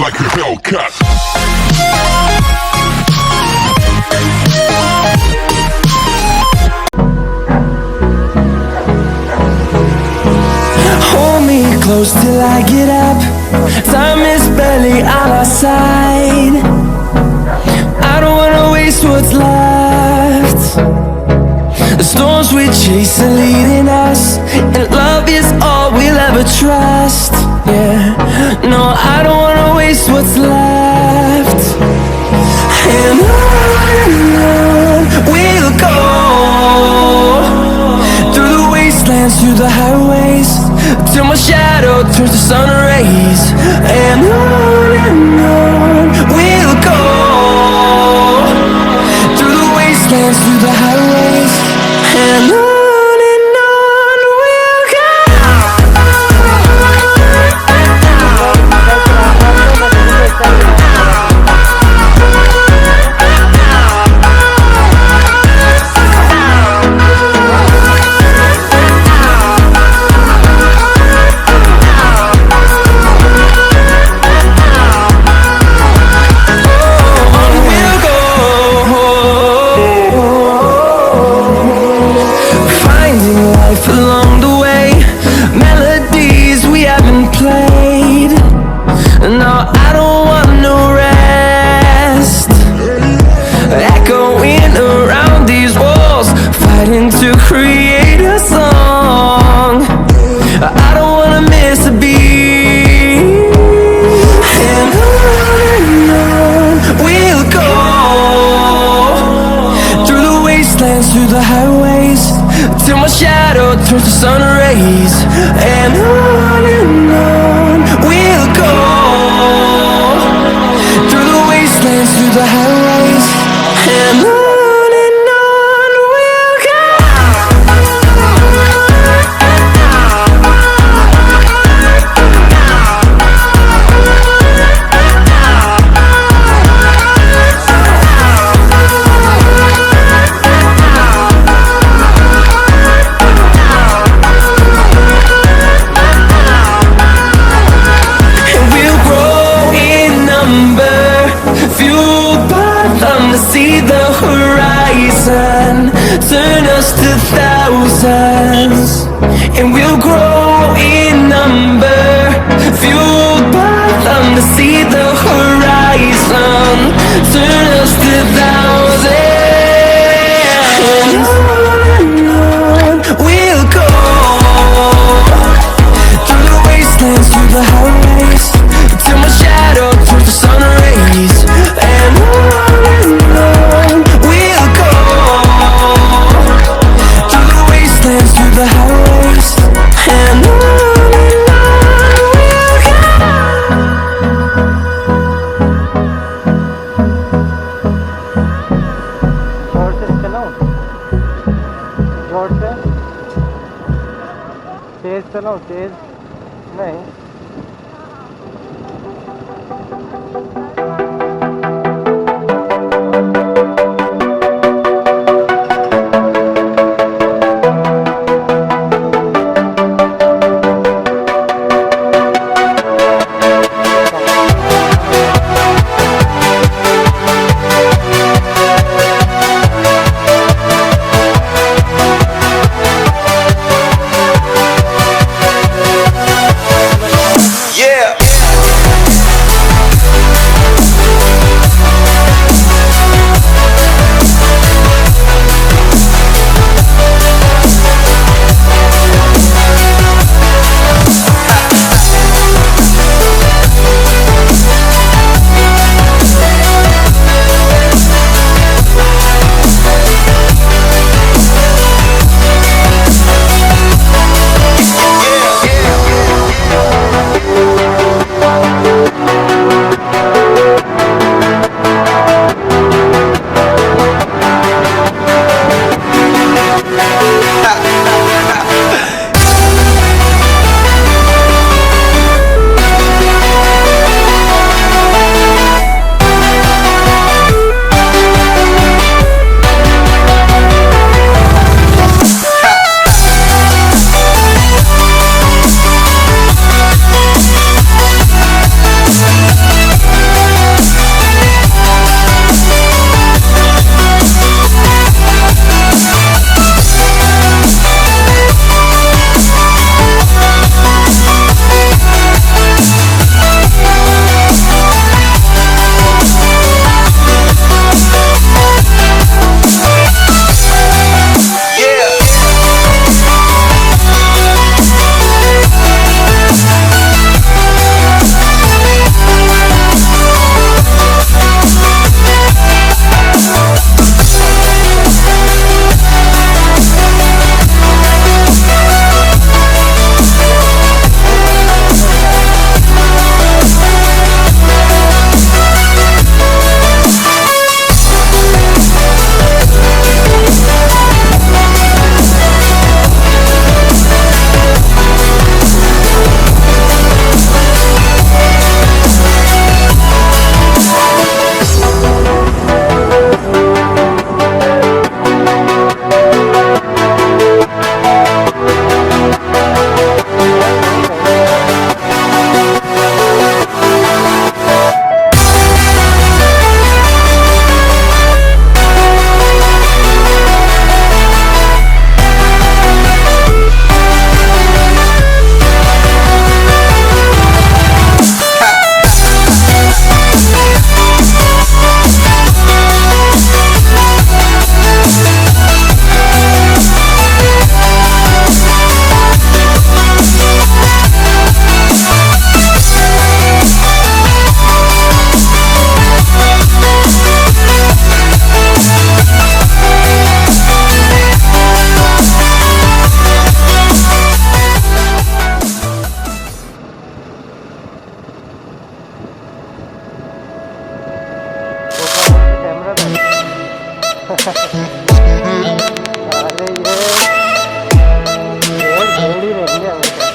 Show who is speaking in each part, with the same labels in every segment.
Speaker 1: like a Hellcat.
Speaker 2: Hold me close till I get up. Time is barely on our side. I don't wanna waste what's left. The storms we chase are leading us, and love is all we'll ever trust. Yeah, no, I don't wanna waste what's left. And on we'll go, through the wastelands, through the highways, till my shadow turns to sun rays. And on we'll go, through the wastelands, through the highways, and on we'll go. Along the way, melodies we haven't played. No, I don't want no rest. Echoing around these walls, fighting to create a song. I don't wanna miss a beat. And on we'll go, through the wastelands, through the highways, till my shadow turns to sun rays. And on we'll go, through the wastelands, through the highways, and on we'll go. See the horizon turn us to thousands, and we'll grow in number, fueled by them to see the horizon turn us to thousands. And on we'll go, through the wastelands, through the highways, till my shadow turns to sun rays. And on we'll go, through the wastelands, through the highways, and on we'll go.
Speaker 3: जोर से तेज चलाओ, तेज नहीं। अरे ये भेड़ ही रहेंगे हमेशा।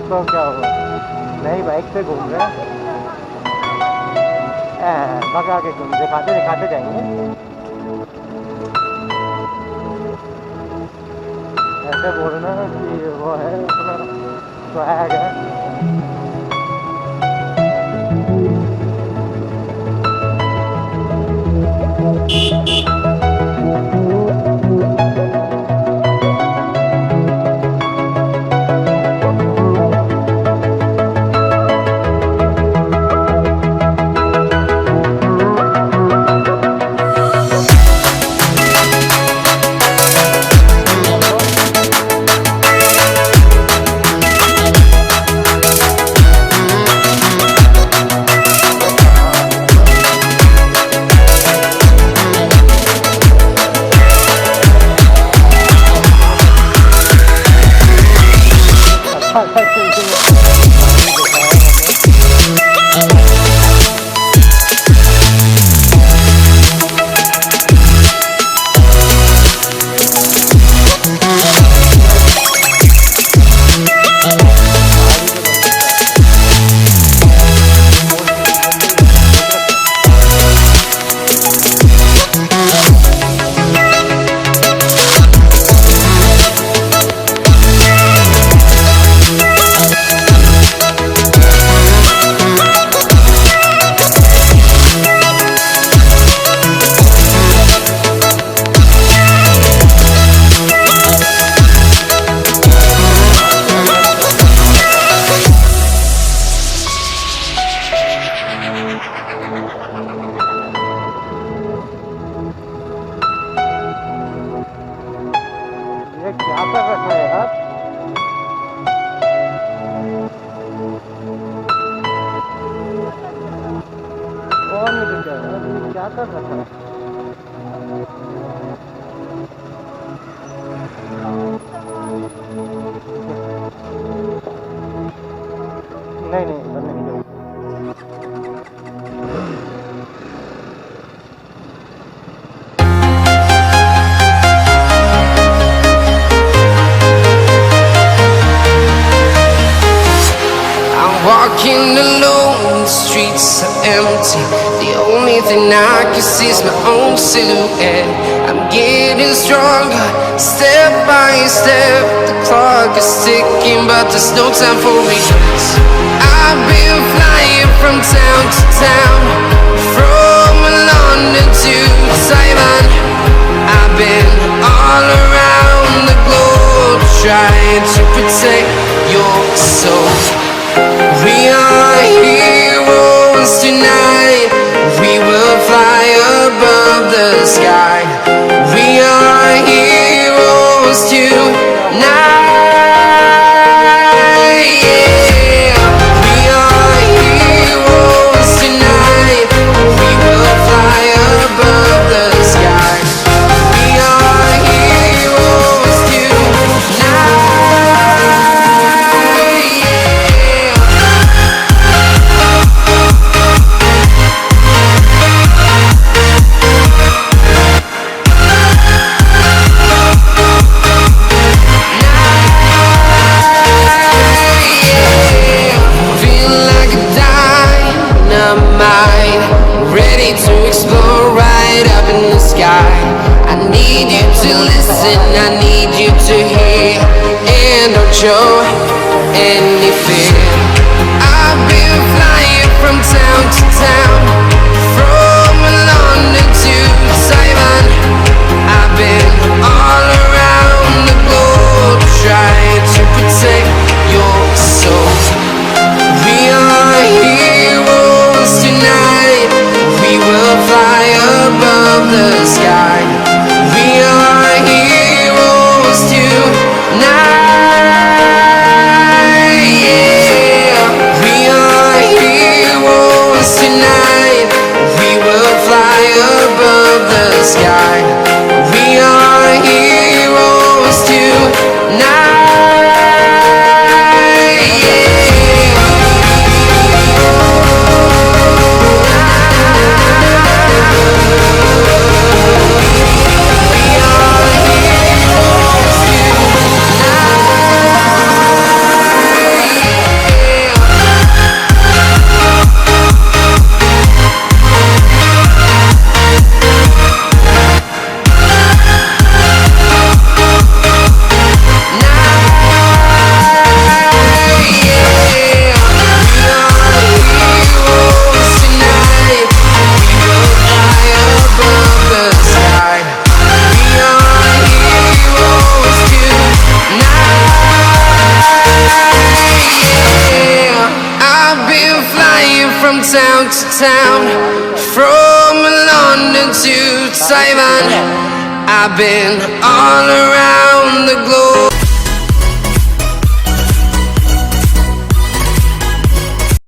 Speaker 3: तो क्या हुआ, नई बाइक से घूम रहे हैं, भगा के घूम दिखाते दिखाते जाएंगे। ऐसे बोलना कि वो है अपना स्वैग है। क्या कर रखा है यार, और निकल जाएगा, क्या कर रखा है। नहीं नहीं इधर नहीं जाएगी।
Speaker 2: Walking alone, the streets are empty. The only thing I can see is my own silhouette. I'm getting stronger, step by step. The clock is ticking, but there's no time for regrets. I've been flying from town to town, from London to Taiwan. I've been all around the globe, trying to protect your soul. We are heroes tonight. We will fly above the sky. We are heroes tonight. Yeah. We are heroes tonight. We will fly above the sky. We are heroes tonight. Ready to explore right up in the sky. I need you to listen, I need you to hear, and don't show any fear. I've been flying from town to town, from London to Taiwan. I've been all around the globe, trying to protect your soul. We are heroes tonight. We will fly above the sky. We are heroes tonight. Yeah. We are heroes tonight. We will fly above the sky. We are heroes tonight. Town to town, from London to Taiwan. I've been all